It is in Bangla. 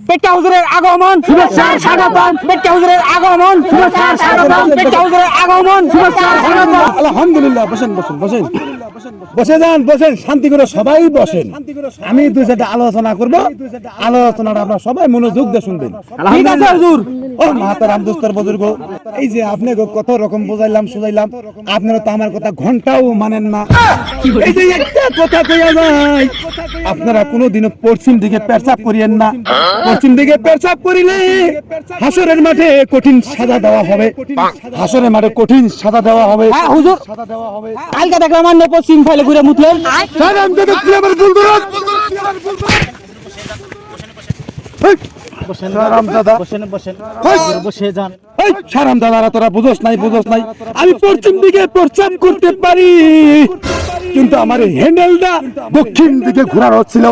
পেট্টা হুজুরের আগমন শুভেচ্ছা স্বাগতম। পেট্টা হুজুরের আগমন শুভেচ্ছা স্বাগতম। পেট্টা হুজুরের আগমন শুভেচ্ছা স্বাগতম। আলহামদুলিল্লাহ, বসেন বসেন বসেন বসে যান, বসেন, শান্তি করে সবাই বসেন। আমি দুই চারটা আলোচনা করব, আলোচনাটা আপনারা সবাই মনোযোগ দিয়ে শুনবেন। ঠিক আছে হুজুর। ও মাতারাম দোস্তর বুজুর্গ, এই যে আপনি কত রকম বুঝাইলাম সুজাইলাম, আপনারা তো আমার কথা ঘন্টাও মানেন না। এই যে একটা কথা কইয়া যায়, আপনারা কোনোদিনও পশ্চিম দিকে পেশাব করিয়েন না। পশ্চিম দিকে পেশাব করিলে হাসরের মাঠে কঠিন সাজা দেওয়া হবে। হাসরের মাঠে কঠিন সাজা দেওয়া হবে। হ্যাঁ হুজুর, কালকে দেখলাম আপনি পশ্চিম ফাইলে ঘুরে মুতলেন। সারাম দাদারা, তোরা বুঝোস নাই, বুঝোস নাই, আমি পশ্চিম দিকে প্রস্তাব করতে পারি, কিন্তু আমার হ্যান্ডেলটা দক্ষিণ দিকে ঘোরার হচ্ছিল।